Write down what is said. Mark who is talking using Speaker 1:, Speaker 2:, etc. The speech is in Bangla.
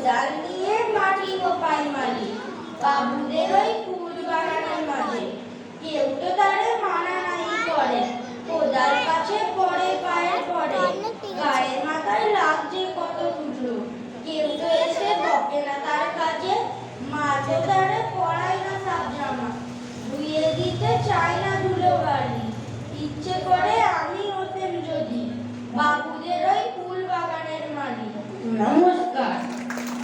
Speaker 1: কোদাল নিয়ে মাটি কোপাই মারি বাবুদের ওই ফুল বাগানের মাঝে। কেউ তো তারে মানা নাই করে, কোদাল কাছে পড়ে পায়ে পড়ে, গায়ের মাথায় লাগছে কত টুকরো। কেউ তো এসে বকে না তার কাছে, মা তো তারে পড়ায় না সাব জামা, ধুয়ে দিতে চায় না